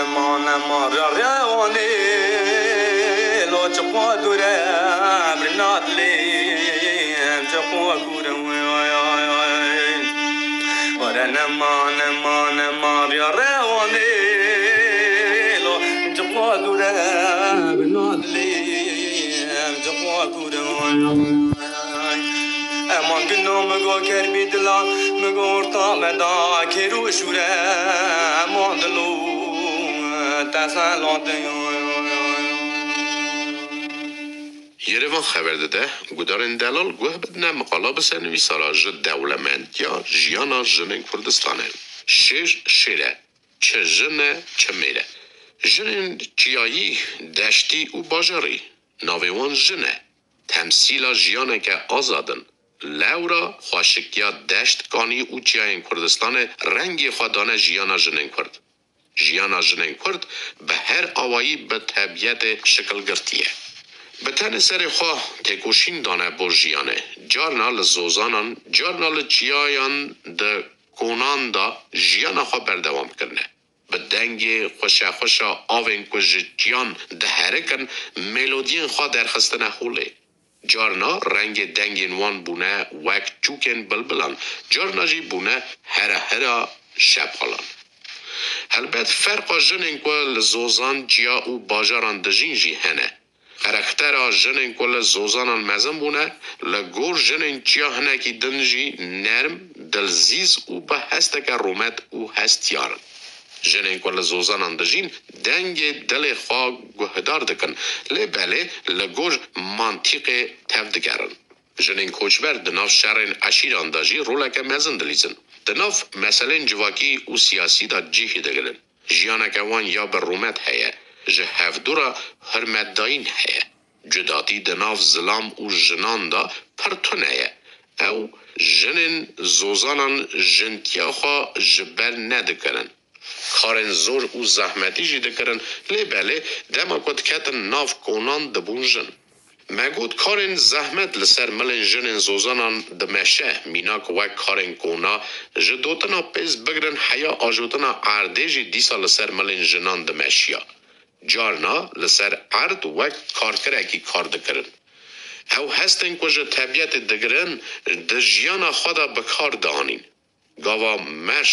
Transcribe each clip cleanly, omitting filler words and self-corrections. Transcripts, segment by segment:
ما رواني لو تقوى درام رنادلي تقوى كورا ورنا ما رواني لو تقوى درام رنادلي تقوى كورا امان گنو مگو کربی دلا مگو ارتا مدا کرو شوره امان دلو تسلات یروان خبر داده گودارن دلال گوه بدنه مقالا بسنوی ساراج دولمند یا جیانا جنین کردستانه شیره چه جنه چه میره جنین چیایی دشتی و باجاری ناویوان جنه تمثیل جیانه که آزادن لورا خواشکیا دشت کانی و چیاین کردستان رنگی خودانه جیانا جنین کرد جیانا جنین کرد به هر آوایی به طبیعت شکل گرتیه به تن سر خواه تکوشین دانه بو جیانه جارنا لزوزانان جارنا لچیایان ده کونان دا جیانا خواه بردوام کرنه به دنگ خوشا آوین کج جیان ده هرکن ملودین خواه درخستنه خوله جارنا رنگ دنگین وان بونه وک چوکن بلبلان جارنا جی بونه هره شب حالان البته فرق جنین کل زوزان جیا و باجاران دجین جی هنه خرختر جنین کل زوزانان مزم بونه لگور جنین جیا هنه کی دنجی نرم دلزیز و به هستک رومت و هستیارن جنین کل زوزانان دجین دنگ دل خواه گهدار دکن لی بله لگور منطق تفدگرن جنین کوچبر دناف شرین عشیران داجی رولک مزن دلیزن دناف مسئله جواکی و سیاسی دا جیهی دگرن جیانک وان یا بر رومت هیه جه هفدورا حرمت داین هیه جداتی دناف ظلام و جنان دا پرتون هیه او جنین زوزانان جنتیا خواه جبر ندکرن کارن زور و زحمتی جی دکرن لی بله دما کد کتن ناف کونان دبون جن مگود کارن زحمت لسر ملن جنن زوزانان دمشه میناک وک کارن کونا جدوتنا پیز بگرن حیا آجوتنا عرده جی دیسا لسر ملن جنان دمشیا جارنا لسر عرد وک کارکره کی کار دکرن او هستن کجا طبیعت دگرن دجیانا خدا بکار دانین گاوا مش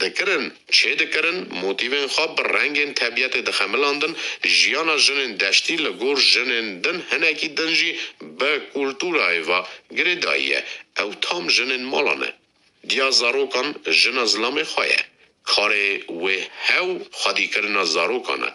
دکرن چه دکرن موتیوین خواب بر رنگین طبیعت دخملاندن جیانا جنن دشتی لگور جنن دن هنکی دنجی به کلتورای و گرداییه او تام جنن مالانه دیا زاروکان جن ظلام خواه کاره و هاو خادی کرنا زاروکانه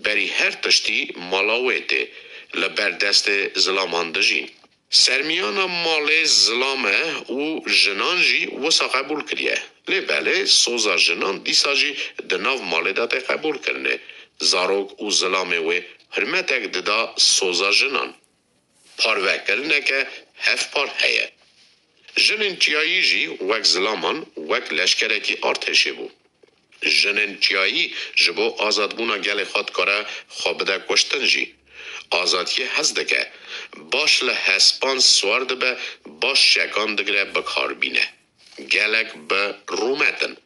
بری هر تشتی مالاویته لبر دست ظلامان دجین سرمیان مال ظلامه و جنان جی وسا قبول کریه لی بله سوزا جنان دیسا جی دناو مال داته قبول کرنه زاروک و ظلامه و حرمتک ددا سوزا جنان پاروه کرنه که هف پار هیه جنن چیایی جی وک ظلامان وک لشکره کی ارتشه بو جنن چیایی جبو آزادبونا گل خود کاره خوابده کشتن جی آزادی هست دکه باش لحسپان سوارد به باش شکان دگره بکار بینه گلک به رومتن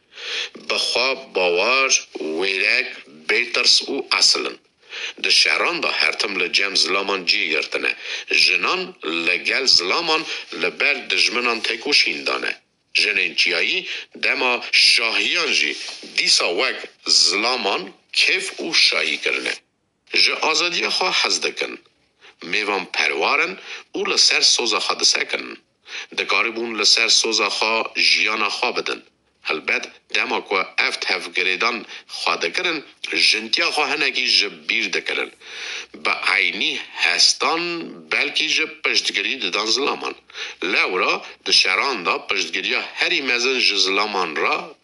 بخواب باور ویرک بیترس و اصلن ده شهران دا هرتم لجم زلامان جی گرتنه جنان لگل زلامان لبر دجمنان تکوشین دانه جنین چیایی دما شاهیان جی دیسا وک زلامان کیف و شاهی کرنه جه آزادی خواه حزدکن میوان پروارن او لسر سوزا خواه دسکن دکاربون لسر سوزا خواه جیانا خواه بدن البته دما که افت هفگریدان خواه دکرن جنتیا خواه هنگی جبیر دکرن با عینی هستان بلکی جب پشتگری ددان ظلامان لورا دشران دا پشتگری هری مزن جزلامان را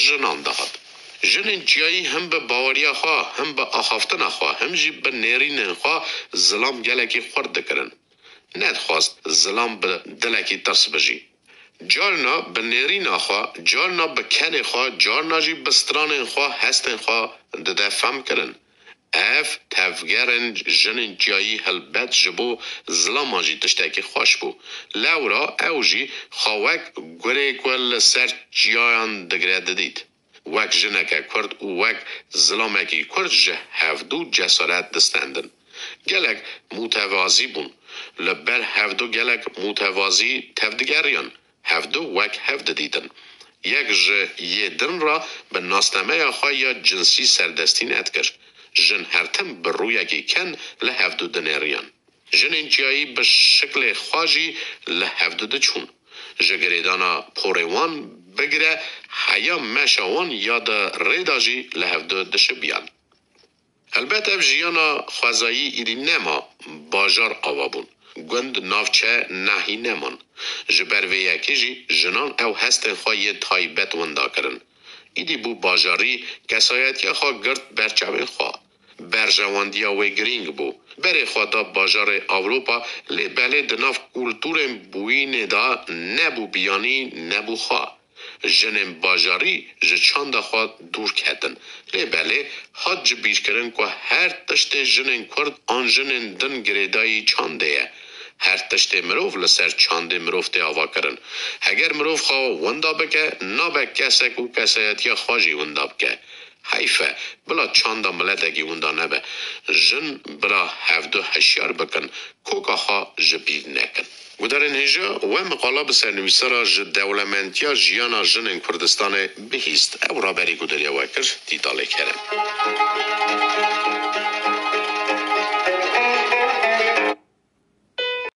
جنان دهد جنین چیایی هم به باوریا خواه هم به آخافتن خواه هم جی به نیرین خواه ظلام گلکی خورد دکرن ندخواست ظلام به دلکی ترس بجی جارنا به نیرین خواه جارنا به کن خواه جارنا جی به ستران خواه هستن خواه دده فهم کرن اف تفگرن جنین چیایی هلبت جبو ظلام جی تشتاکی خوش بو لورا او جی خواهک گره کل سر چیایان دگره دید وک جنک کرد و وک ظلامکی کرد جه هفدو جسارت دستندن. گلک متوازی بون. لبر هفدو گلک متوازی تفدگریان. هفدو وک هفد دیدن. یک یه دن را به ناسنامه آخواه یا جنسی سردستی ندکر. جن هرتم بر روی اگه کن لحفدو دنریان. جن انجایی به شکل خواجی لحفدو دچون. جگریدانا پوریوان بگره حیا مشاوان یا دا ریداجی لحفدو دشبیان. البته جیانا خوازایی ایدی نما باجار آوابون. گند نافچه نهی نمان. جبر و یکی جی جنان او هستن خواهی تایبت وندا کرن. ایدی بو باجاری کسایتی خواه گرد برچوین خواه. برجواندیا و گرینگ بو. بری خواه دا باجار اوروپا لی بله دناف کلتور بوی ندا نبو بیانی نبو خواه. جنم باجاری جچاند خواه دور کردن. لی بله حد جبیر کرن که هر تشت جنن کرد آن جنن دن گریدایی چانده. هر تشت مروف لسر چانده مروف تی آوا کرن. اگر مروف خواه وندا بکه نابک کسک و کسایتی خواجی وندا بکه. حیفه بلا چاندا ملتگی وندا نبه. جن بلا هفدو هشیار بکن کوکا خواه جبیر نکن. و در این هجا و مقاله بسر نویسارا جد دولمنتیا جیانا جنن کردستان بهیست او را بری گودریا وکر دیداله کرم.